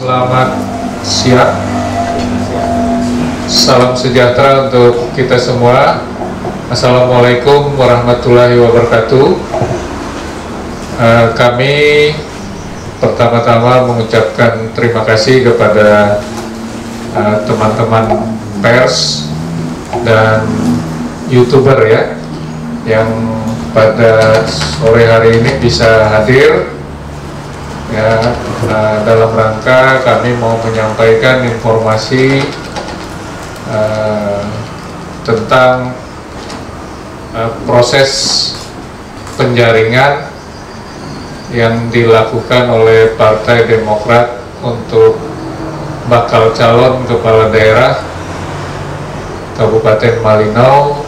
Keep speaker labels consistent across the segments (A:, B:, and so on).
A: Selamat siang, salam sejahtera untuk kita semua. Assalamualaikum warahmatullahi wabarakatuh. Kami pertama-tama mengucapkan terima kasih kepada teman-teman pers dan YouTuber ya, yang pada sore hari ini bisa hadir ya, dalam rangka kami mau menyampaikan informasi tentang proses penjaringan yang dilakukan oleh Partai Demokrat untuk bakal calon kepala daerah Kabupaten Malinau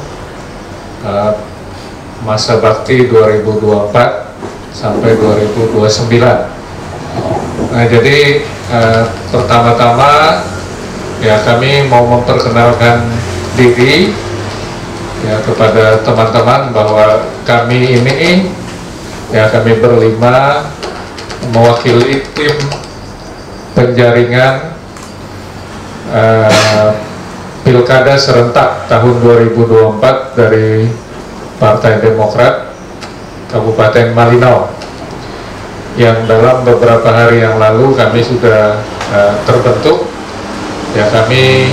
A: masa bakti 2024 sampai 2029. Nah, jadi pertama-tama ya kami mau memperkenalkan diri ya kepada teman-teman bahwa kami ini ya kami berlima mewakili tim penjaringan Pilkada serentak tahun 2024 dari Partai Demokrat Kabupaten Malinau, yang dalam beberapa hari yang lalu kami sudah terbentuk ya. Kami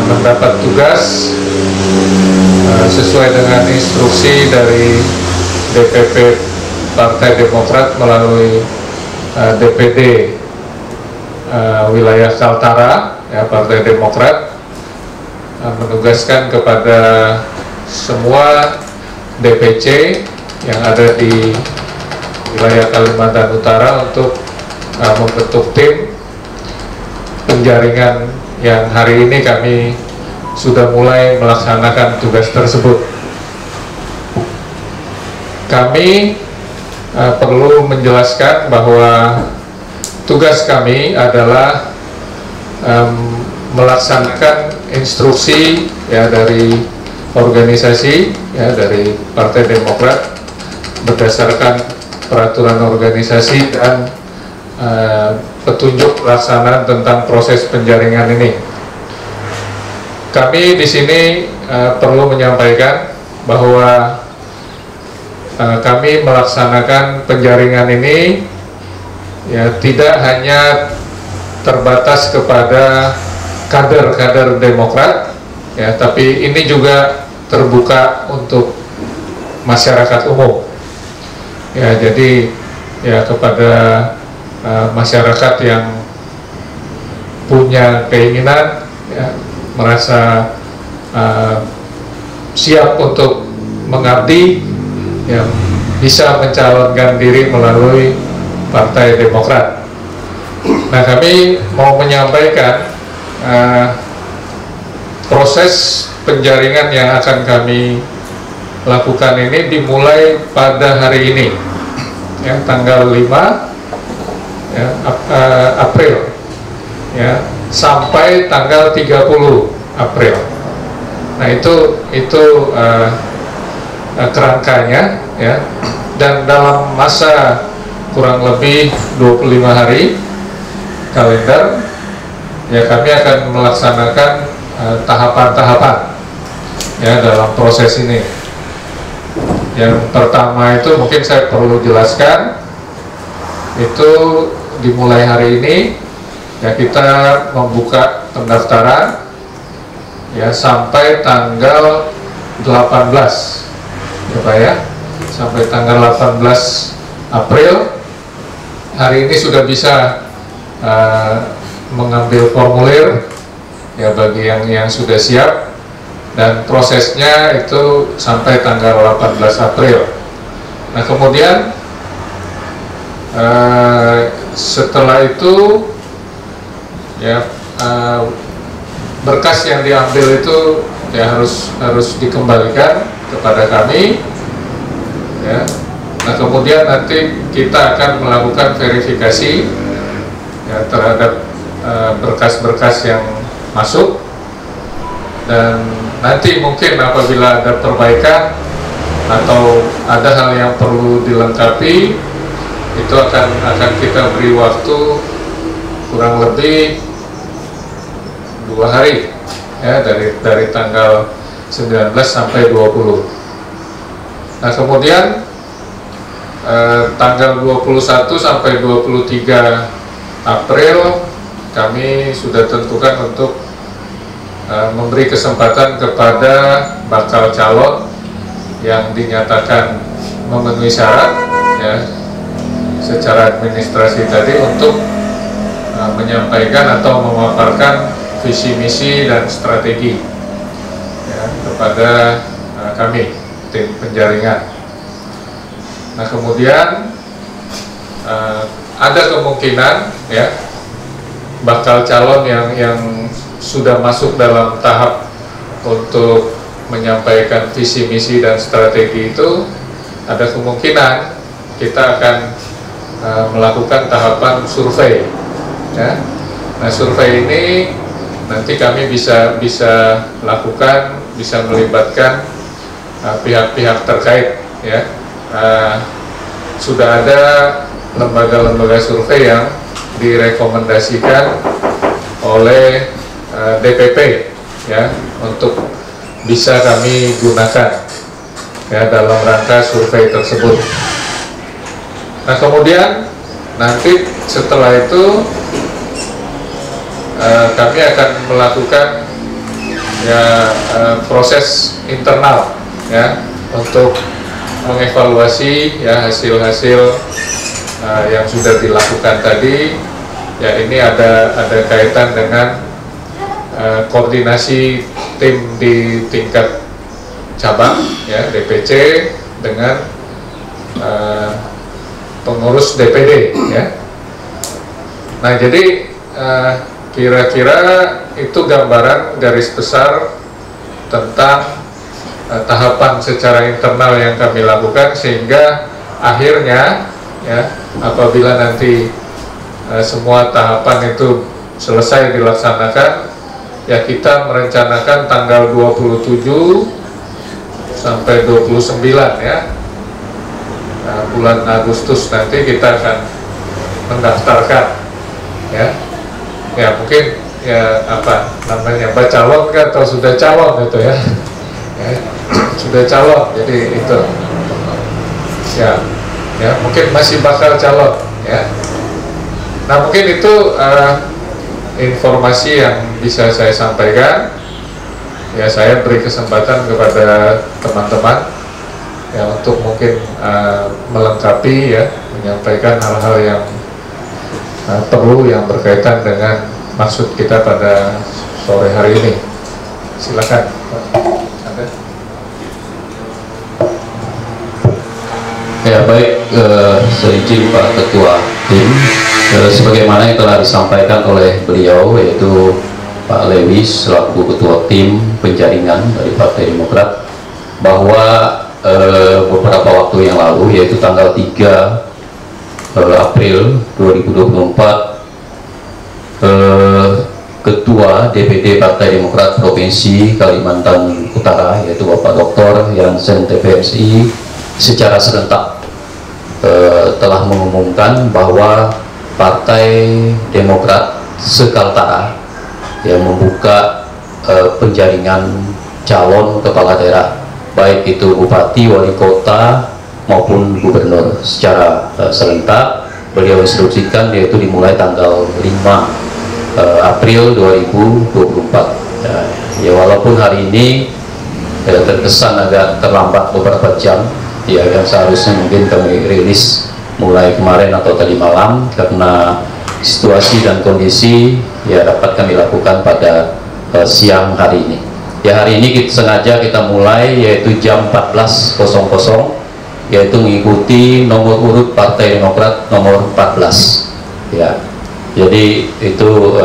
A: mendapat tugas sesuai dengan instruksi dari DPP Partai Demokrat melalui DPD wilayah Kaltara ya, Partai Demokrat menugaskan kepada semua DPC yang ada di wilayah Kalimantan Utara untuk membentuk tim penjaringan yang hari ini kami sudah mulai melaksanakan tugas tersebut. Kami perlu menjelaskan bahwa tugas kami adalah melaksanakan instruksi ya dari organisasi ya, dari Partai Demokrat berdasarkan peraturan organisasi dan petunjuk pelaksanaan tentang proses penjaringan ini. Kami di sini perlu menyampaikan bahwa kami melaksanakan penjaringan ini ya tidak hanya terbatas kepada kader-kader Demokrat ya, tapi ini juga terbuka untuk masyarakat umum ya. Jadi ya kepada masyarakat yang punya keinginan ya, merasa siap untuk mengabdi yang bisa mencalonkan diri melalui Partai Demokrat. Nah, kami mau menyampaikan proses penjaringan yang akan kami lakukan ini dimulai pada hari ini ya, tanggal 5 ya, April ya, sampai tanggal 30 April. Nah, itu kerangkanya ya, dan dalam masa kurang lebih 25 hari kalender ya, kami akan melaksanakan tahapan-tahapan ya dalam proses ini. Yang pertama itu mungkin saya perlu jelaskan, itu dimulai hari ini ya, kita membuka pendaftaran ya sampai tanggal 18 ya Pak ya, sampai tanggal 18 April. Hari ini sudah bisa mengambil formulir ya bagi yang sudah siap, dan prosesnya itu sampai tanggal 18 April. Nah, kemudian setelah itu ya berkas yang diambil itu ya harus dikembalikan kepada kami ya. Nah, kemudian nanti kita akan melakukan verifikasi ya terhadap berkas-berkas yang masuk, dan nanti mungkin apabila ada perbaikan atau ada hal yang perlu dilengkapi, itu akan kita beri waktu kurang lebih 2 hari ya, dari tanggal 19 sampai 20. Nah kemudian tanggal 21 sampai 23 April kami sudah tentukan untuk memberi kesempatan kepada bakal calon yang dinyatakan memenuhi syarat ya secara administrasi tadi untuk menyampaikan atau memaparkan visi misi dan strategi ya, kepada kami tim penjaringan. Nah kemudian ada kemungkinan ya bakal calon yang sudah masuk dalam tahap untuk menyampaikan visi misi dan strategi itu, ada kemungkinan kita akan melakukan tahapan survei ya. Nah survei ini nanti kami bisa lakukan, bisa melibatkan pihak-pihak terkait ya. Sudah ada lembaga-lembaga survei yang direkomendasikan oleh DPP ya untuk bisa kami gunakan ya dalam rangka survei tersebut. Nah kemudian nanti setelah itu kami akan melakukan ya proses internal ya untuk mengevaluasi ya hasil-hasil yang sudah dilakukan tadi ya. Ini ada kaitan dengan koordinasi tim di tingkat cabang ya DPC dengan pengurus DPD ya. Nah jadi kira-kira itu gambaran garis besar tentang tahapan secara internal yang kami lakukan, sehingga akhirnya ya apabila nanti semua tahapan itu selesai dilaksanakan ya, kita merencanakan tanggal 27 sampai 29 ya, bulan Agustus nanti kita akan mendaftarkan ya. Ya mungkin ya apa namanya, bacalon kan atau sudah calon gitu ya, ya sudah calon, jadi itu ya mungkin masih bakal calon ya. Nah mungkin itu informasi yang bisa saya sampaikan ya. Saya beri kesempatan kepada teman-teman ya untuk mungkin melengkapi ya, menyampaikan hal-hal yang perlu yang berkaitan dengan maksud kita pada sore hari ini. Silakan.
B: Ya baik, seizin Pak Ketua Tim, sebagaimana yang telah disampaikan oleh beliau, yaitu Pak Lewis selaku Ketua Tim Penjaringan dari Partai Demokrat, bahwa beberapa waktu yang lalu, yaitu tanggal 3 April 2024, Ketua DPD Partai Demokrat Provinsi Kalimantan Utara, yaitu Bapak Dr. Jansen TPSI, secara serentak telah mengumumkan bahwa Partai Demokrat se-Kaltara yang membuka penjaringan calon kepala daerah, baik itu bupati, wali kota maupun gubernur, secara serentak. Beliau instruksikan yaitu dimulai tanggal 5 April 2024 ya, walaupun hari ini terkesan agak terlambat beberapa jam ya, yang seharusnya mungkin kami rilis mulai kemarin atau tadi malam, karena situasi dan kondisi ya dapat kami lakukan pada siang hari ini ya. Hari ini sengaja kita mulai yaitu jam 14.00, yaitu mengikuti nomor urut Partai Demokrat nomor 14 ya. Jadi itu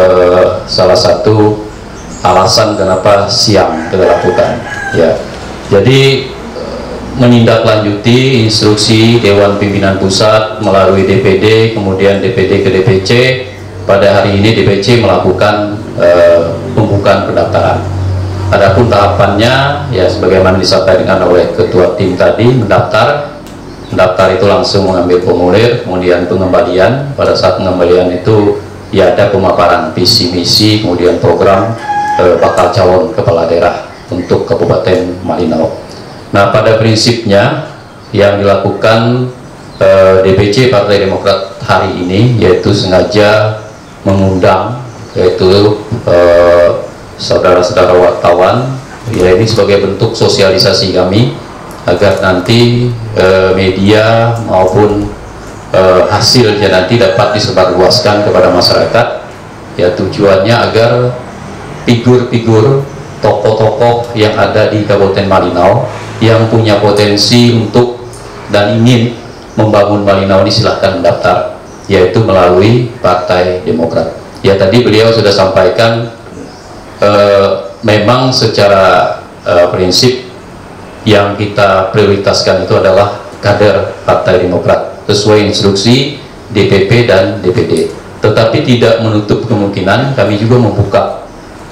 B: salah satu alasan kenapa siang kita lakukan ya. Jadi menindaklanjuti instruksi Dewan Pimpinan Pusat melalui DPD, kemudian DPD ke DPC. Pada hari ini DPC melakukan pembukaan pendaftaran. Adapun tahapannya ya sebagaimana disampaikan oleh Ketua Tim tadi, mendaftar itu langsung mengambil formulir, kemudian pengembalian. Pada saat pengembalian itu ya ada pemaparan visi misi, kemudian program bakal calon kepala daerah untuk Kabupaten Malinau. Nah, pada prinsipnya yang dilakukan DPC Partai Demokrat hari ini yaitu sengaja mengundang yaitu saudara-saudara wartawan, ya ini sebagai bentuk sosialisasi kami agar nanti media maupun hasilnya nanti dapat disebarluaskan kepada masyarakat. Ya, tujuannya agar figur-figur tokoh-tokoh yang ada di Kabupaten Malinau yang punya potensi untuk dan ingin membangun Malinau ini silahkan mendaftar, yaitu melalui Partai Demokrat. Ya, tadi beliau sudah sampaikan memang secara prinsip yang kita prioritaskan itu adalah kader Partai Demokrat sesuai instruksi DPP dan DPD. Tetapi tidak menutup kemungkinan kami juga membuka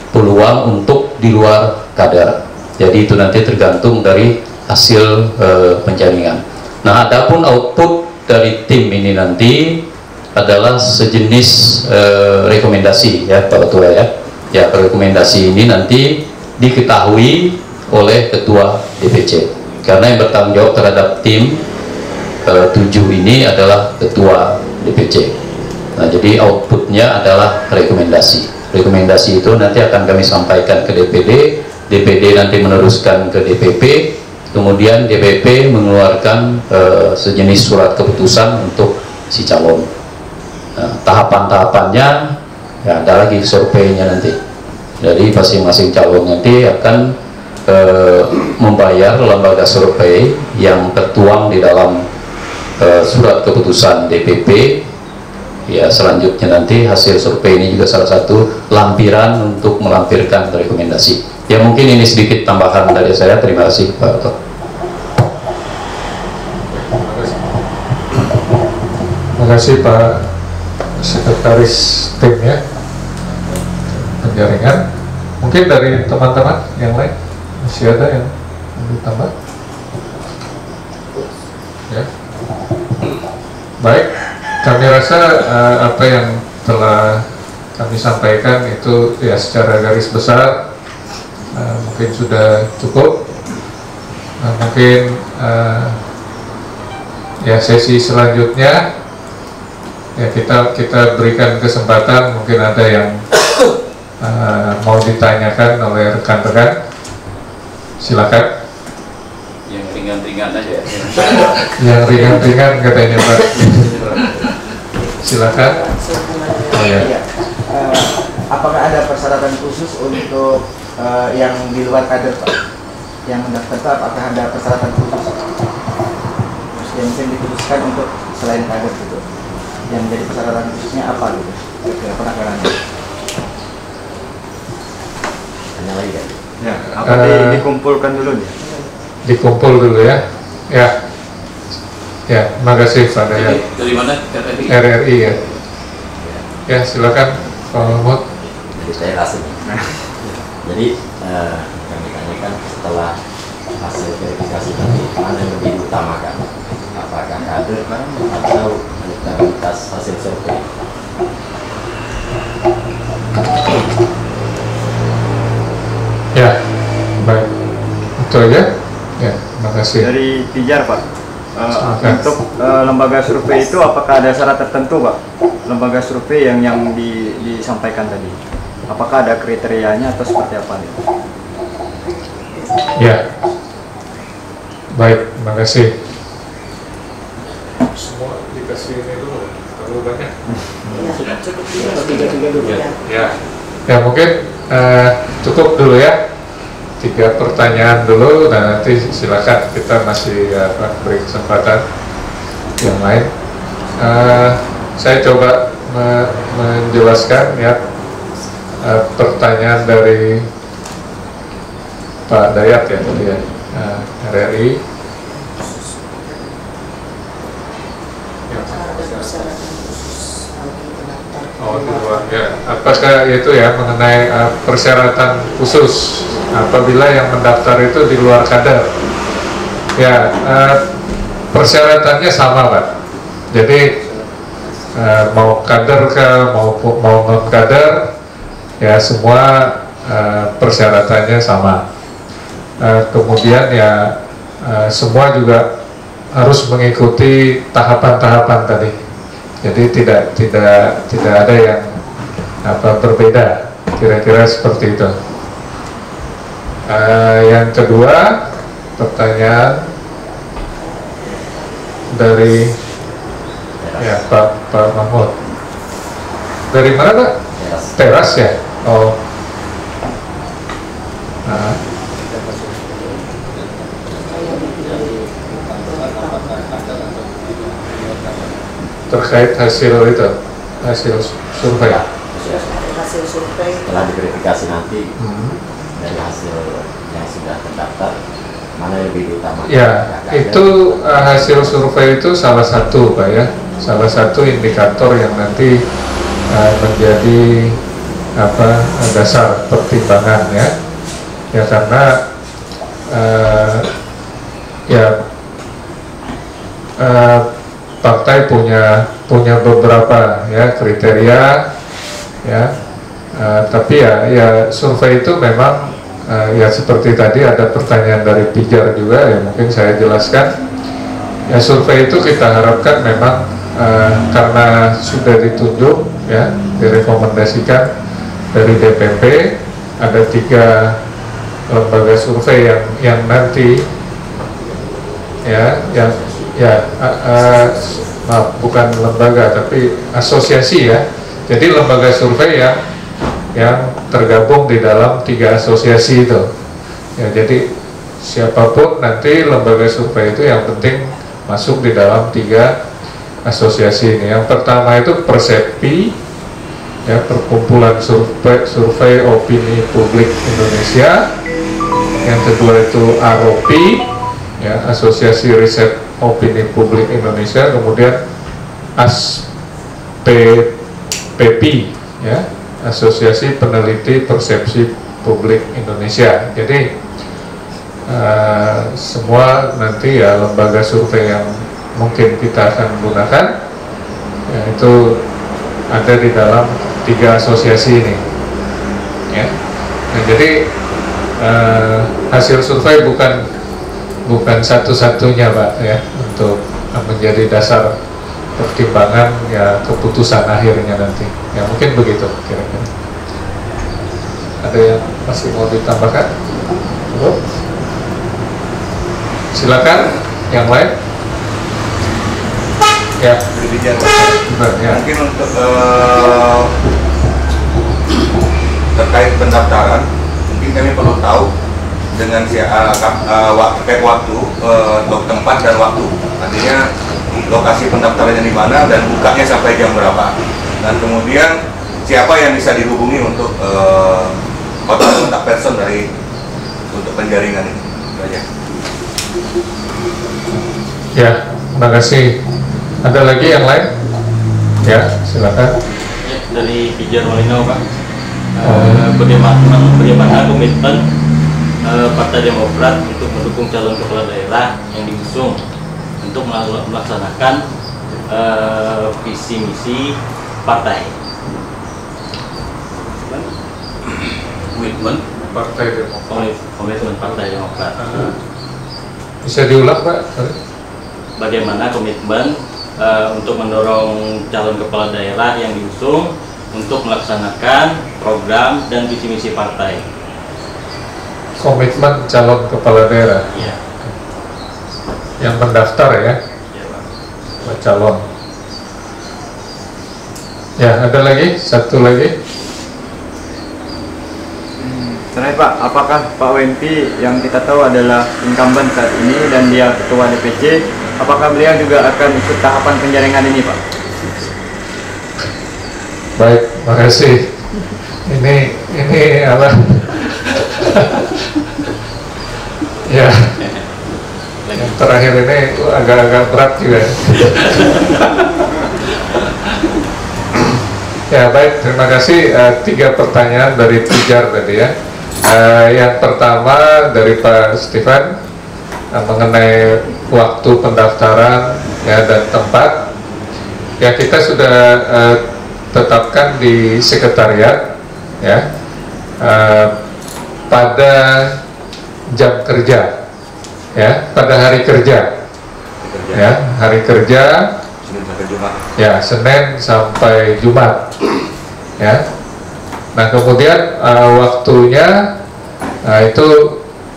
B: peluang untuk di luar kader. Jadi itu nanti tergantung dari hasil penjaringan. Nah, adapun output dari tim ini nanti adalah sejenis rekomendasi ya Pak Ketua ya. Ya, rekomendasi ini nanti diketahui oleh Ketua DPC. Karena yang bertanggung jawab terhadap tim 7 ini adalah Ketua DPC. Nah, jadi outputnya adalah rekomendasi. Rekomendasi itu nanti akan kami sampaikan ke DPD, DPD nanti meneruskan ke DPP, kemudian DPP mengeluarkan sejenis surat keputusan untuk si calon. Nah, tahapan-tahapannya ya ada lagi surveinya nanti. Jadi masing-masing calon nanti akan membayar lembaga survei yang tertuang di dalam surat keputusan DPP. Ya, selanjutnya nanti hasil survei ini juga salah satu lampiran untuk melampirkan rekomendasi. Ya, mungkin ini sedikit tambahan dari saya. Terima kasih Pak Ketua.
A: Terima kasih Pak Sekretaris Tim ya penjaringan. Mungkin dari teman-teman yang lain masih ada yang ditambah? Ya, baik. Kami rasa apa yang telah kami sampaikan itu ya secara garis besar mungkin sudah cukup. Mungkin ya sesi selanjutnya ya kita berikan kesempatan, mungkin ada yang mau ditanyakan oleh rekan-rekan. Silakan.
B: Yang ringan-ringan aja ya.
A: Yang ringan-ringan katanya Pak. Silakan. Oh, ya.
C: Apakah ada persyaratan khusus untuk yang di luar kader Pak? Yang mendaftar, apakah ada persyaratan khusus? Terus yang mungkin diputuskan untuk selain kader gitu. Yang menjadi persyaratan khususnya apa gitu? Penakarannya. Hanya lagi kan?
D: Ya, apa dikumpulkan dulu nih?
A: Dikumpul dulu ya. Ya. Ya, terima kasih Pak Dayat.
B: Dari mana?
A: RRI ya. Ya, silakan Pak Mahmud.
E: Jadi saya kasih. Jadi yang ditanyakan setelah hasil verifikasi tadi, mana yang lebih diutamakan? Apakah kader atau elektabilitas hasil survei?
A: Ya, baik. Itu aja. Ya, terima kasih.
D: Dari Pijar Pak. Untuk lembaga survei itu apakah ada syarat tertentu Pak? Lembaga survei yang disampaikan tadi, apakah ada kriterianya atau seperti apa nih?
A: Ya, baik, terima kasih. Semua dikasih ini dulu, terlalu banyak. Ya mungkin cukup dulu ya. 3 pertanyaan dulu, dan nanti silakan kita masih beri kesempatan yang lain. Saya coba menjelaskan ya pertanyaan dari Pak Dayat ya tadi ya, RRI. Oh, di luar ya. Apakah itu ya mengenai persyaratan khusus apabila yang mendaftar itu di luar kader? Ya, persyaratannya sama Pak. Jadi mau kader mau non kader, ya semua persyaratannya sama. Kemudian ya semua juga harus mengikuti tahapan-tahapan tadi. Jadi tidak ada yang berbeda, kira-kira seperti itu. Yang kedua, pertanyaan dari ya Pak Mahmud. Dari mana Pak? Teras ya. Oh. Terkait hasil itu, hasil survei.
E: Hasil survei telah diverifikasi nanti dari hasil yang sudah terdaftar, mana yang lebih utama?
A: Ya, itu hasil survei itu salah satu Pak ya, salah satu indikator yang nanti menjadi dasar pertimbangan ya. Ya karena partai punya beberapa ya kriteria ya, tapi ya survei itu memang ya seperti tadi ada pertanyaan dari Pijar juga ya, mungkin saya jelaskan ya, survei itu kita harapkan memang karena sudah ditunjuk ya, direkomendasikan dari DPP, ada 3 lembaga survei yang nanti maaf, bukan lembaga tapi asosiasi ya. Jadi lembaga survei yang tergabung di dalam 3 asosiasi itu ya. Jadi siapapun nanti lembaga survei itu yang penting masuk di dalam 3 asosiasi ini. Yang pertama itu Persepi ya, Perkumpulan Survei Opini Publik Indonesia. Yang kedua itu AROPI ya, Asosiasi Riset Opini Publik Indonesia. Kemudian ASPPI ya, Asosiasi Peneliti Persepsi Publik Indonesia. Jadi semua nanti ya lembaga survei yang mungkin kita akan gunakan ya, itu ada di dalam 3 asosiasi ini ya. Nah, jadi hasil survei bukan satu-satunya Pak ya untuk menjadi dasar pertimbangan ya keputusan akhirnya nanti ya, mungkin begitu kira-kira. Ada yang masih mau ditambahkan? Silakan yang lain ya.
F: Mungkin untuk terkait pendaftaran, mungkin kami perlu tahu dengan terkait waktu, untuk tempat dan waktu. Artinya lokasi pendaftarannya di mana dan bukanya sampai jam berapa. Dan kemudian siapa yang bisa dihubungi untuk kontak person untuk penjaringan ini. Itu aja.
A: Ya, terima kasih. Ada lagi yang lain? Ya, silakan.
G: Ya, dari Pijar Malino Pak. Bagaimana komitmen Partai Demokrat untuk mendukung calon kepala daerah yang diusung untuk melaksanakan visi misi partai? Komitmen
A: Partai Demokrat.
G: Komitmen Partai Demokrat.
A: Bisa diulang Pak?
G: Bagaimana komitmen untuk mendorong calon kepala daerah yang diusung untuk melaksanakan program dan visi misi partai?
A: Komitmen calon kepala daerah
G: Iya.
A: yang mendaftar ya,
G: Ya, Pak.
A: calon. Ya, ada lagi, satu lagi.
D: Terakhir Pak, apakah Pak Wempi yang kita tahu adalah incumbent saat ini dan dia ketua DPC, apakah beliau juga akan ikut tahapan penjaringan ini Pak?
A: Baik, makasih. Ini apa? Ya, yang terakhir ini agak-agak berat juga. Ya baik, terima kasih. 3 pertanyaan dari Pijar tadi ya. Yang pertama dari Pak Stefan mengenai waktu pendaftaran ya dan tempat. ya kita sudah tetapkan di sekretariat ya pada jam kerja ya, pada hari kerja ya, hari kerja
F: Senin sampai Jumat.
A: ya, Senin sampai Jumat ya. Nah kemudian waktunya itu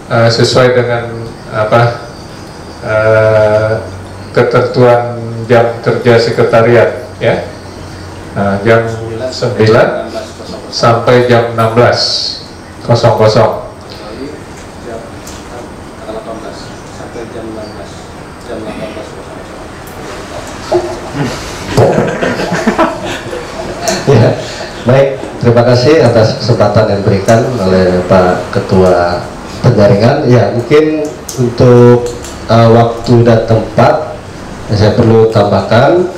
A: sesuai dengan apa ketentuan jam kerja sekretariat ya. Nah, jam 9 sampai jam 16.00.
H: Ya, baik, terima kasih atas kesempatan yang diberikan oleh Pak Ketua Penjaringan. Ya, mungkin untuk waktu dan tempat saya perlu tambahkan,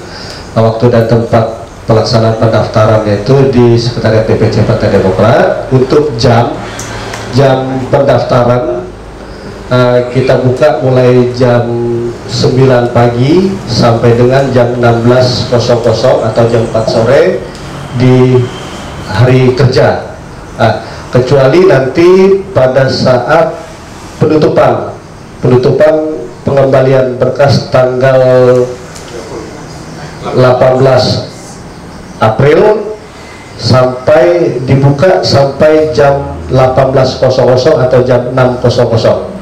H: waktu dan tempat pelaksanaan pendaftaran yaitu di Sekretariat DPC Partai Demokrat. Untuk jam pendaftaran kita buka mulai jam 9 pagi sampai dengan jam 16.00 atau jam 4 sore di hari kerja, kecuali nanti pada saat penutupan pengembalian berkas tanggal 18 April sampai dibuka sampai jam 18.00 atau jam 6.00.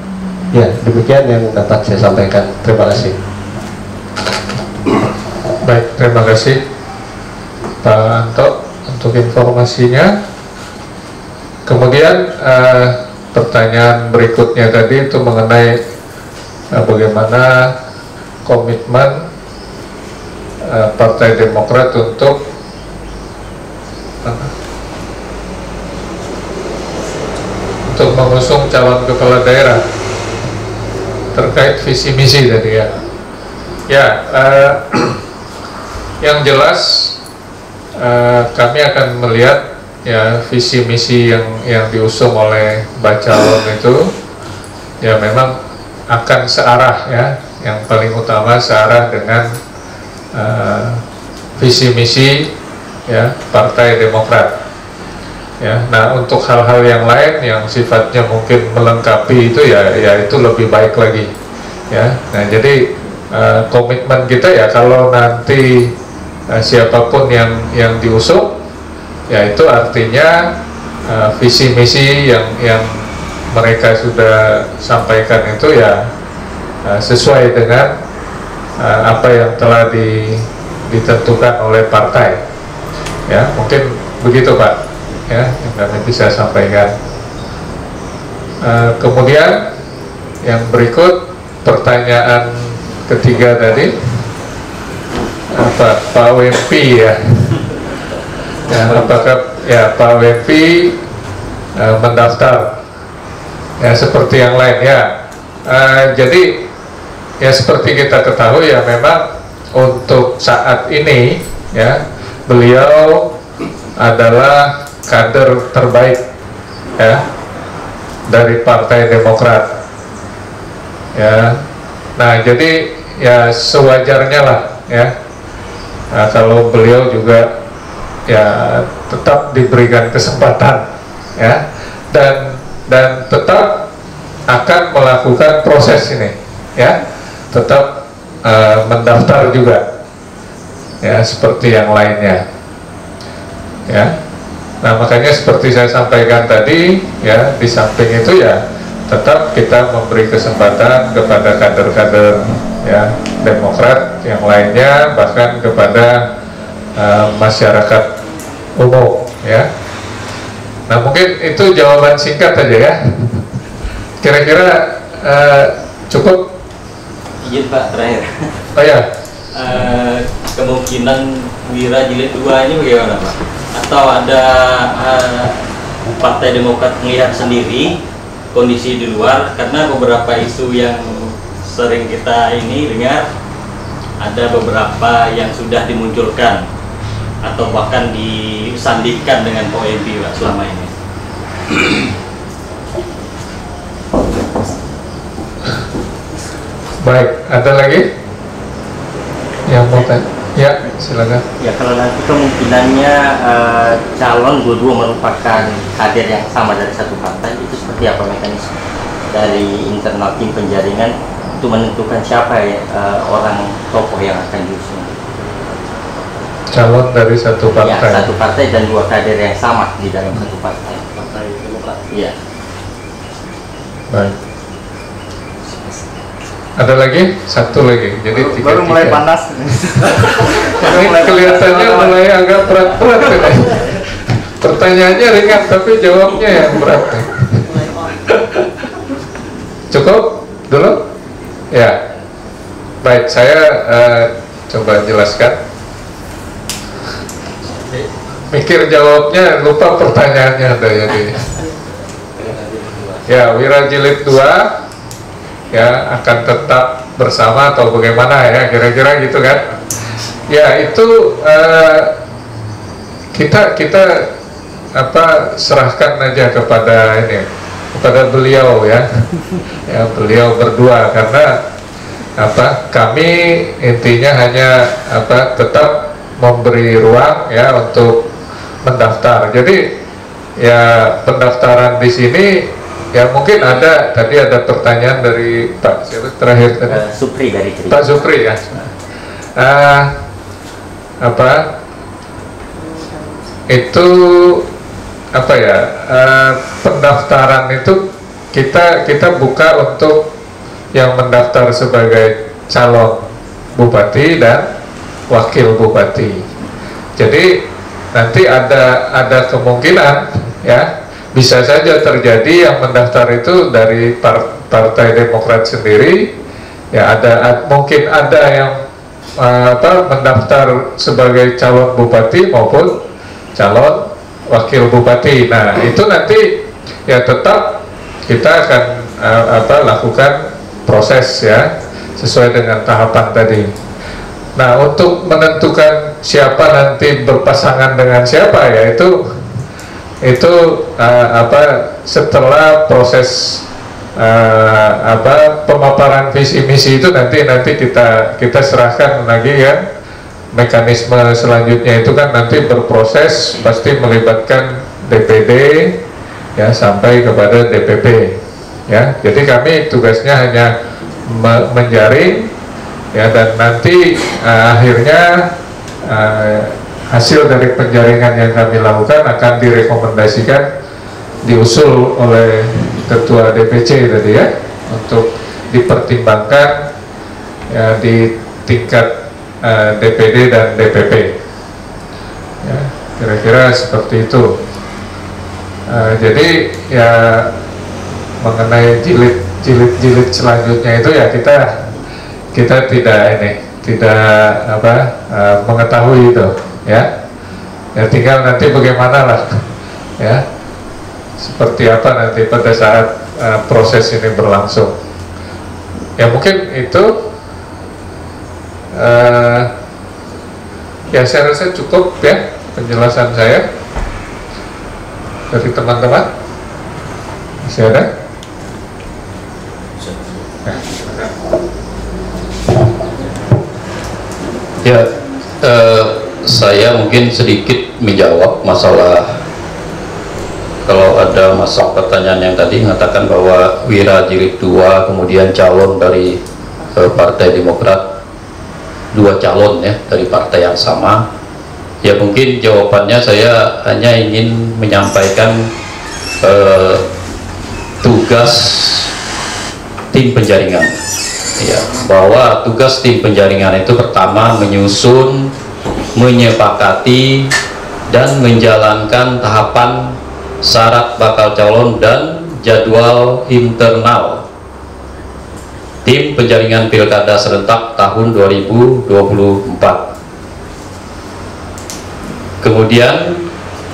H: Ya, demikian yang dapat saya sampaikan. Terima kasih.
A: Baik, terima kasih Pak Anto untuk informasinya. Kemudian pertanyaan berikutnya tadi itu mengenai bagaimana komitmen Partai Demokrat untuk mengusung calon kepala daerah terkait visi misi tadi ya. Ya, yang jelas kami akan melihat ya visi misi yang diusung oleh bacalon itu ya memang akan searah ya, yang paling utama searah dengan visi misi ya Partai Demokrat ya. Nah untuk hal-hal yang lain yang sifatnya mungkin melengkapi itu ya itu lebih baik lagi ya. Nah jadi komitmen kita ya kalau nanti siapapun yang diusung ya itu artinya visi misi yang mereka sudah sampaikan itu ya sesuai dengan apa yang telah ditentukan oleh partai ya. Mungkin begitu Pak ya yang kami bisa sampaikan. Kemudian yang berikut pertanyaan ketiga tadi Pak Wempi ya, apakah ya Pak Wempi mendaftar ya seperti yang lain ya. Jadi ya seperti kita ketahui ya memang untuk saat ini ya beliau adalah kader terbaik ya dari Partai Demokrat ya. Nah jadi ya sewajarnya lah ya kalau beliau juga ya tetap diberikan kesempatan ya dan tetap akan melakukan proses ini ya, tetap mendaftar juga ya seperti yang lainnya ya. Nah makanya seperti saya sampaikan tadi ya, di samping itu ya tetap kita memberi kesempatan kepada kader-kader ya Demokrat yang lainnya, bahkan kepada masyarakat umum ya. Nah mungkin itu jawaban singkat aja ya. Kira-kira cukup?
G: Izin Pak terakhir.
A: Oh ya.
G: Kemungkinan Wira Jilid 2 ini bagaimana Pak? Atau ada Partai Demokrat melihat sendiri kondisi di luar, karena beberapa isu yang sering kita ini dengar ada beberapa yang sudah dimunculkan atau bahkan disandingkan dengan OMB Pak selama ini.
A: Baik, ada lagi yang mau tanya? Ya, silakan.
G: Ya, kalau nanti kemungkinannya calon dua-dua merupakan kader yang sama dari satu partai, itu seperti apa mekanisme dari internal tim penjaringan untuk menentukan siapa orang tokoh yang akan diusung?
A: Calon dari satu partai.
G: Ya, satu partai dan dua kader yang sama di dalam satu partai. Partai Demokrat. Iya.
A: Baik. Ada lagi? Satu lagi. Jadi
D: baru mulai panas.
A: Ini kelihatannya mulai agak berat-berat ini. Pertanyaannya ringan tapi jawabnya yang berat. Cukup dulu? Ya. Baik, saya coba jelaskan. Mikir jawabnya, lupa pertanyaannya ada jadi. Ya, Wira Jilid 2 ya akan tetap bersama atau bagaimana ya, kira-kira gitu kan. Ya, itu kita serahkan aja kepada beliau ya. Ya, beliau berdua, karena kami intinya hanya tetap memberi ruang ya untuk mendaftar. Jadi ya pendaftaran di sini ya mungkin tadi ada pertanyaan dari Pak siapa terakhir tadi?
G: Supri dari Tri.
A: Pak Supri ya. Itu pendaftaran itu kita buka untuk yang mendaftar sebagai calon bupati dan wakil bupati. Jadi nanti ada kemungkinan ya, bisa saja terjadi yang mendaftar itu dari Partai Demokrat sendiri ya, mungkin ada yang mendaftar sebagai calon bupati maupun calon wakil bupati. Nah, itu nanti ya tetap kita akan lakukan proses ya sesuai dengan tahapan tadi. Nah, untuk menentukan siapa nanti berpasangan dengan siapa ya itu setelah proses pemaparan visi misi itu nanti kita serahkan lagi ya. Mekanisme selanjutnya itu kan nanti berproses, pasti melibatkan DPD ya sampai kepada DPP ya. Jadi kami tugasnya hanya menjaring ya, dan nanti akhirnya hasil dari penjaringan yang kami lakukan akan direkomendasikan, diusul oleh Ketua DPC tadi ya, untuk dipertimbangkan ya, di tingkat DPD dan DPP ya, kira-kira seperti itu. Jadi ya mengenai jilid selanjutnya itu ya kita tidak mengetahui itu ya. Ya tinggal nanti bagaimana lah ya, seperti apa nanti pada saat proses ini berlangsung. Ya mungkin itu ya saya rasa cukup ya penjelasan saya dari teman-teman. Masih ada?
B: Ya, saya mungkin sedikit menjawab masalah, kalau ada masalah pertanyaan yang tadi mengatakan bahwa Wira Jilid 2 kemudian calon dari Partai Demokrat, dua calon ya dari partai yang sama. Ya mungkin jawabannya saya hanya ingin menyampaikan tugas tim penjaringan ya, bahwa tugas tim penjaringan itu pertama menyusun, menyepakati dan menjalankan tahapan syarat bakal calon dan jadwal internal tim penjaringan pilkada serentak tahun 2024. Kemudian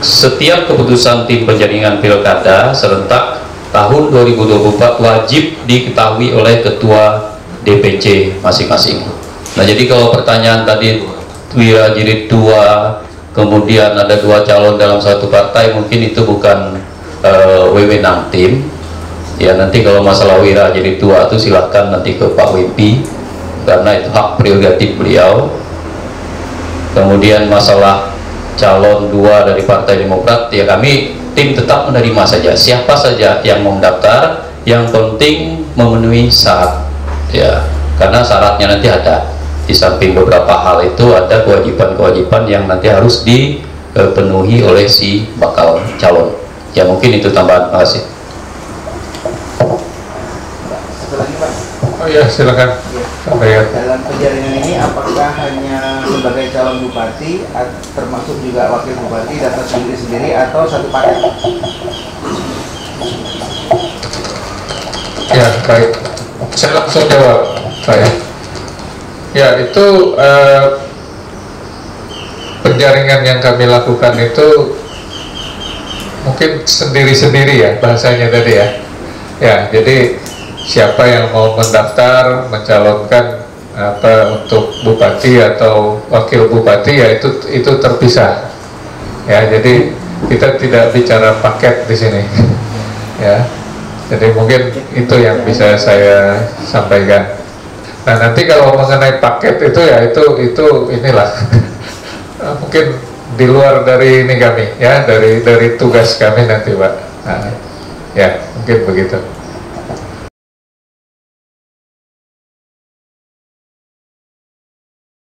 B: setiap keputusan tim penjaringan pilkada serentak tahun 2024 wajib diketahui oleh ketua DPC masing-masing. Nah, jadi kalau pertanyaan tadi Wira Jilid 2 kemudian ada dua calon dalam satu partai, mungkin itu bukan wewenang tim. Ya nanti kalau masalah Wira Jilid 2 itu silahkan nanti ke Pak Wimpi, karena itu hak prerogatif beliau. Kemudian masalah calon 2 dari Partai Demokrat, ya kami tim tetap menerima saja siapa saja yang mau mendaftar, yang penting memenuhi syarat ya, karena syaratnya nanti ada. Di samping beberapa hal itu ada kewajiban-kewajiban yang nanti harus dipenuhi oleh si bakal calon. Ya mungkin itu tambahan. Terima kasih.
C: Satu lagi Pak.
A: Oh ya, silakan. Ya.
C: Dalam penjaringan ini apakah hanya sebagai calon bupati, termasuk juga wakil bupati daftar sendiri-sendiri atau satu paket?
A: Ya, baik. Saya langsung jawab, Pak. Ya, itu penjaringan yang kami lakukan itu mungkin sendiri-sendiri ya bahasanya tadi ya. Ya, jadi siapa yang mau mendaftar mencalonkan untuk bupati atau wakil bupati ya itu terpisah. Ya, jadi kita tidak bicara paket di sini. Ya. Jadi mungkin itu yang bisa saya sampaikan. Nah, nanti kalau mengenai paket itu ya itu inilah mungkin di luar dari ini kami ya, dari tugas kami nanti Pak. Nah, ya mungkin begitu.